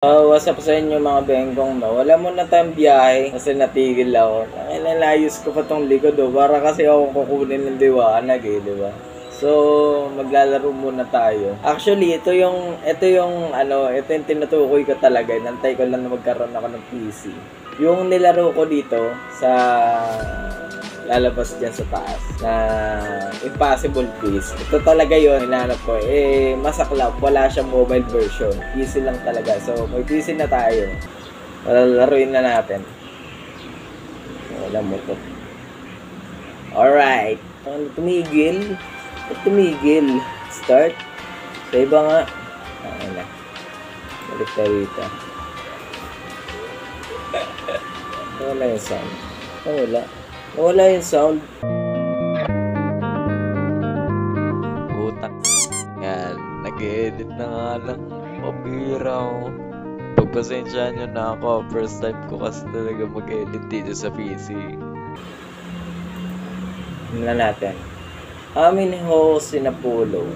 What's up sa inyo mga bengkong, no? Wala muna tayong biyahe kasi natigil ako. Ay, nalayos ko pa tong likod, para kasi ako kukunin ng liwanag, di ba? So, maglalaro muna tayo. Actually, ito yung tinutukoy ko talaga. Nantay ko lang na magkaroon ako ng PC. Yung nilaro ko dito sa lalabas dyan sa taas na Impossible Quiz. Ito talaga yun, hinahanap ko. Masaklap, wala siyang mobile version. PC lang talaga. So, may PC na tayo. Laruin na natin. Wala mo to. Alright. Tumigil. Start. Sa iba nga. Ayun na. Balik tayo dito. Wala yung sound. Wala yung sound. Utak. Yan. Nag-edit na nga lang. Pabira ako. Pagpasensyahan nyo na ako. First time ko kasi talaga mag-edit dito sa PC. Tingnan natin. Amin host na polo.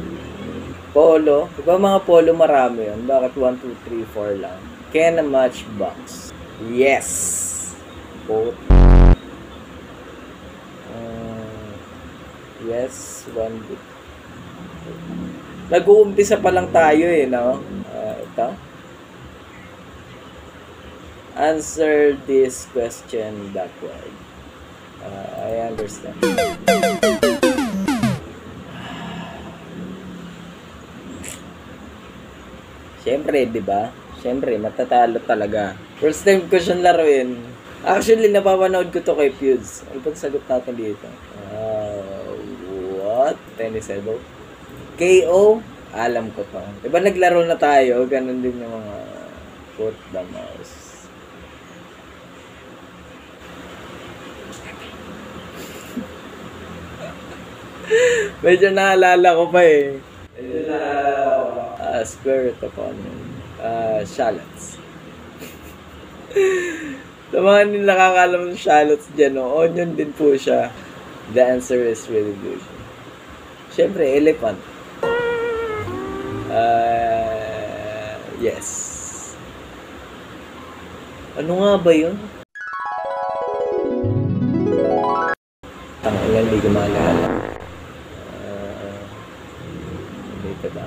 Polo? Diba mga polo marami yun? Bakit 1, 2, 3, 4 lang? Can a matchbox? Yes! Both. Yes, 1 bit. Nag-uumpisa pa lang tayo no? Ito. Answer this question backward. I understand. Siyempre, di ba? Siyempre, matatalo talaga. First time ko siyang laruin. Actually, napapanood ko to kay Feuds. Ano bang sagot natin dito? What? Tennis elbow? KO? Alam ko to. Diba naglaro na tayo? Ganon din yung mga put the mouse. Medyo naalala ko pa eh. Square root of onion. Shallots. Sa mga hindi nakakalam ng shallots dyan, onion din po siya. The answer is really good. Siyempre, elephant. Yes. Ano nga ba yun? Tangina, hindi ko maalala. Dito ba?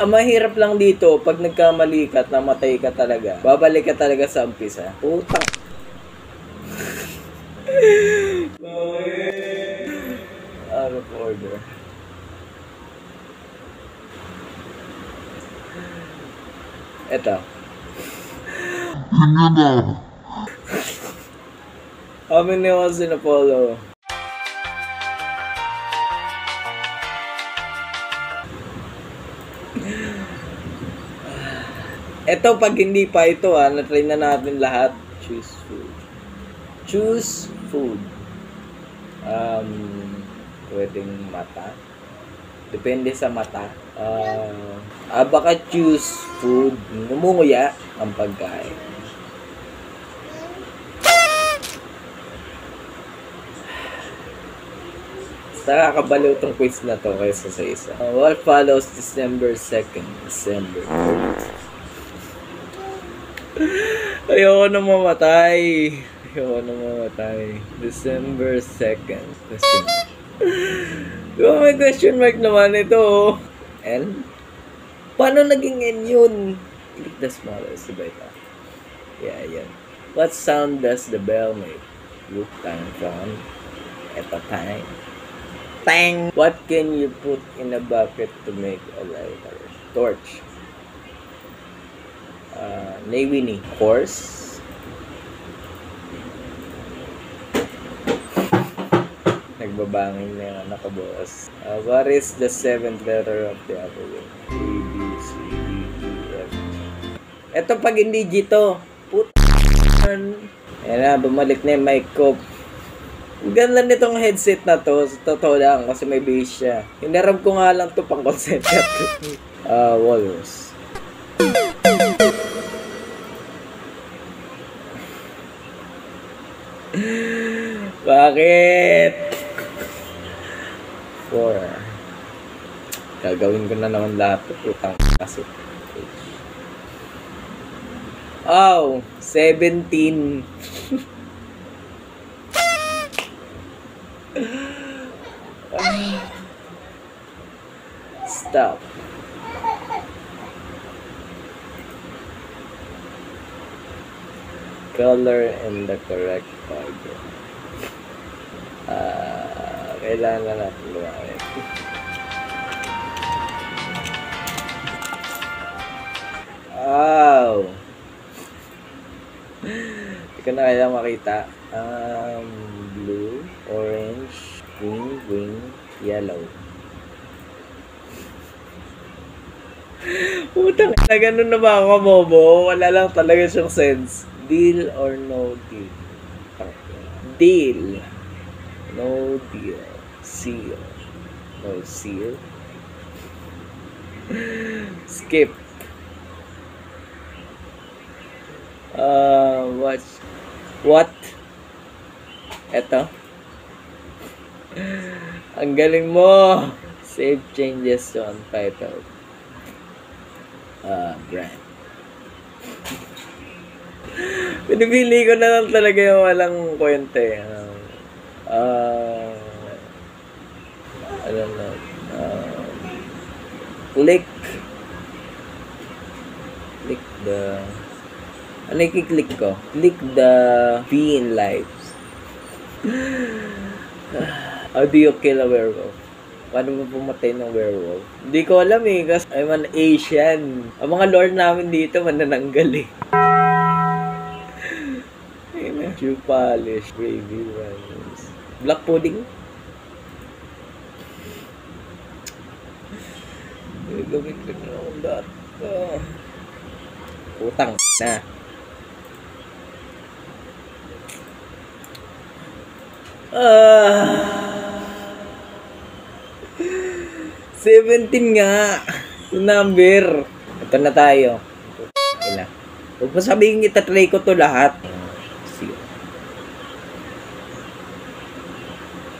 Mahirap lang dito pag nagkamali ka at namatay ka talaga. Babalik ka talaga sa umpisa. Putang. Out of order. Eto. How many was in Apollo? Ito pag hindi pa ito na-try na natin lahat. Choose food. Pwedeng mata. Depende sa mata. Baka choose food. Numunguya ang pagkain. Nakakabaliw tong quiz na to kaysa sa isa. What follows December 2nd? December 3rd. Ayoko na mamatay. December 2nd. Question. Diba may question mark naman ito? N? Paano naging N yun? Click the smallest. Diba ito? Yeah, yan. What sound does the bell make? Look time from. Ito time. Tang! What can you put in a bucket to make a lighter? Torch. Navy horse. Nagbabangin na yung anak ko, boss. What is the 7th letter of the alphabet? A, B, C, D, E, F. Ito pag hindi G to. Ayan na, bumalik na yung mic ko. Ang ganda nitong headset na to. Totoo lang kasi may bass siya. Hinaram ko nga lang to pang concentrate. Walrus. Bakit? 4. Gagawin ko na naman lahat. Putang kasi. Oh, 17. Stop. Color and the correct order. Kailangan na natin lumayan. Wow! Hindi ko na kailangan makita. Blue, orange, green, yellow. Putang ina, ganun na ba ako, Momo? Wala lang talaga siyang sense. Deal or no deal? Deal. No deal. Seal. No seal. Skip. What? Eto. Ang galing mo. Save changes to untitled. Brand. Pinipili ko na lang talaga yung walang kwenta eh. Click the... Ano i-click ko? Click the V in lives. How do you kill a werewolf? Paano mo pumatay ng werewolf? Hindi ko alam eh, kasi I'm an Asian. Ang mga lord namin dito, manananggal eh. Shoe polish, gravy runs. Black pudding? Gagawin ko na akong lahat. Utang na. Ah... 17 nga. Yung number. Ito na tayo. Ina. Huwag mo sabihin itatry ko to lahat.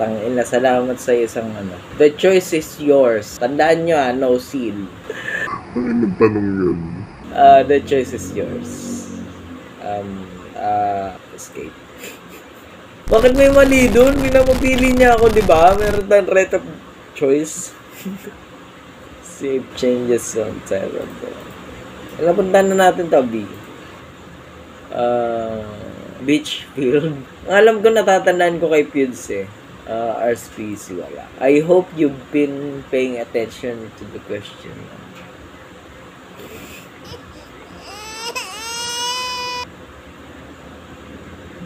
Tangina, salamat sa isang ano. The choice is yours. Tandaan nyo no seal. Ano tanong yun? The choice is yours. Escape. Bakit may mali doon? Pinapapili niya ako, di ba? Meron tayong right of choice. Save changes on server. Napuntahan na natin to, B. Beach field. Alam ko, natatandaan ko kay Fields eh. RSPC wala. I hope you've been paying attention to the question.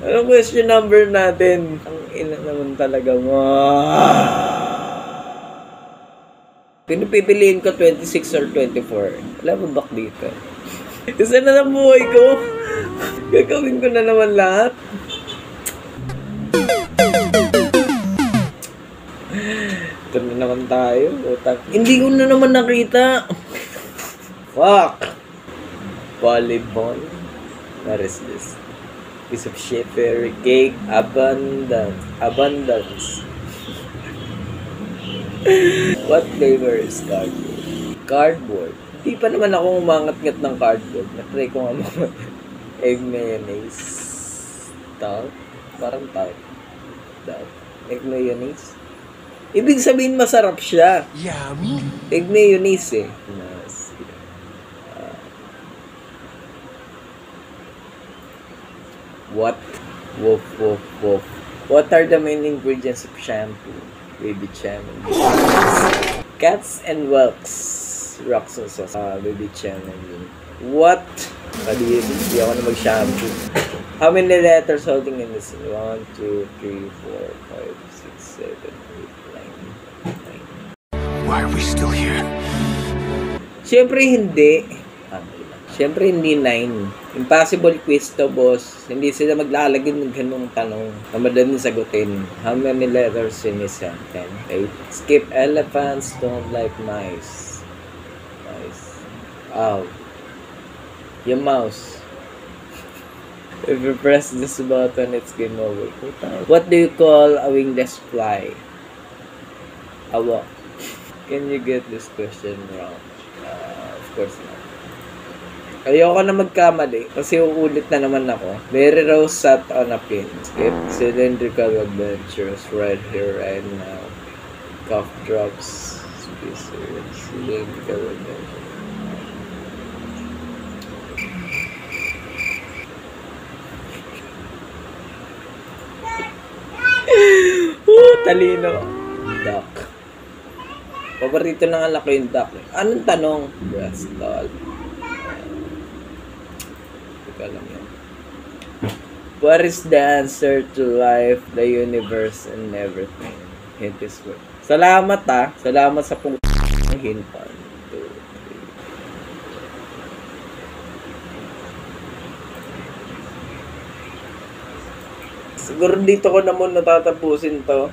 Anong question number natin? Ang ina naman talaga mo. Pinipipiliin ko 26 or 24. Wala mo back dito. Isa na lang buhay ko. Gagawin ko na naman lahat. Ito na naman tayo. Utang. Hindi ko na naman nakita. Fuck. Volleyball. What is this? Piece of shit. Fairy cake. Abundance. What flavor is cardboard? Cardboard. Di pa naman ako umangat-ngat ng cardboard. Na-try ko nga mga egg mayonnaise. Tart? Parang tart. Egg mayonnaise. Ibig sabihin masarap siya. Yummy. Egg mayonnaise eh. What? Woof, woof, woof. What are the main ingredients of shampoo? Baby chamois. Cats and whelks. Rocks and sauce. Baby chamois. What? Hindi ako na mag-shampoo. How many letters holding in this? 1, 2, 3, 4, 5, 6, 7, 8, 9. Why are we still here? Siyempre hindi. Siyempre hindi 9. Impossible quiz to, boss. Hindi sila maglalagay ng ganung tanong na madaling sagutin. How many letters in a sentence? 8. Skip. Elephants don't like mice. Mice. Ow. Yung mouse. If you press this button, it's game over. What do you call a wingless fly? Awa. Can you get this question wrong? Of course not. Ayoko na magkamali kasi uulit na naman ako. Very Rose sat on a pin. Skip cylindrical adventures right here, right now. Cough drops. Cylindrical adventures. Talino. Duck. Paborito ng anak ko yung duck. Anong tanong? Breast doll. Alam yan. What is the answer to life, the universe, and everything? Hint is word. Salamat Salamat sa hint. 1, 2, 3. Siguro dito ko na muna tatapusin to.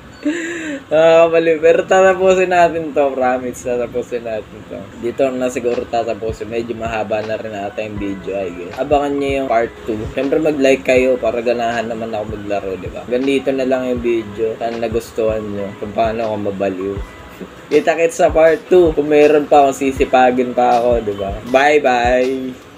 Mali. Pero tatapusin natin to. Promise, tatapusin natin to. Dito na siguro tatapusin. Medyo mahaba na rin ata yung video, I guess. Abangan nyo yung part 2. Siyempre mag-like kayo para ganahan naman ako maglaro, diba? Ganito na lang yung video. Sana nagustuhan nyo kung paano ako mabaliw. Kita-kits sa part 2. Kung meron pa akong sisipagin pa ako, diba? Bye-bye!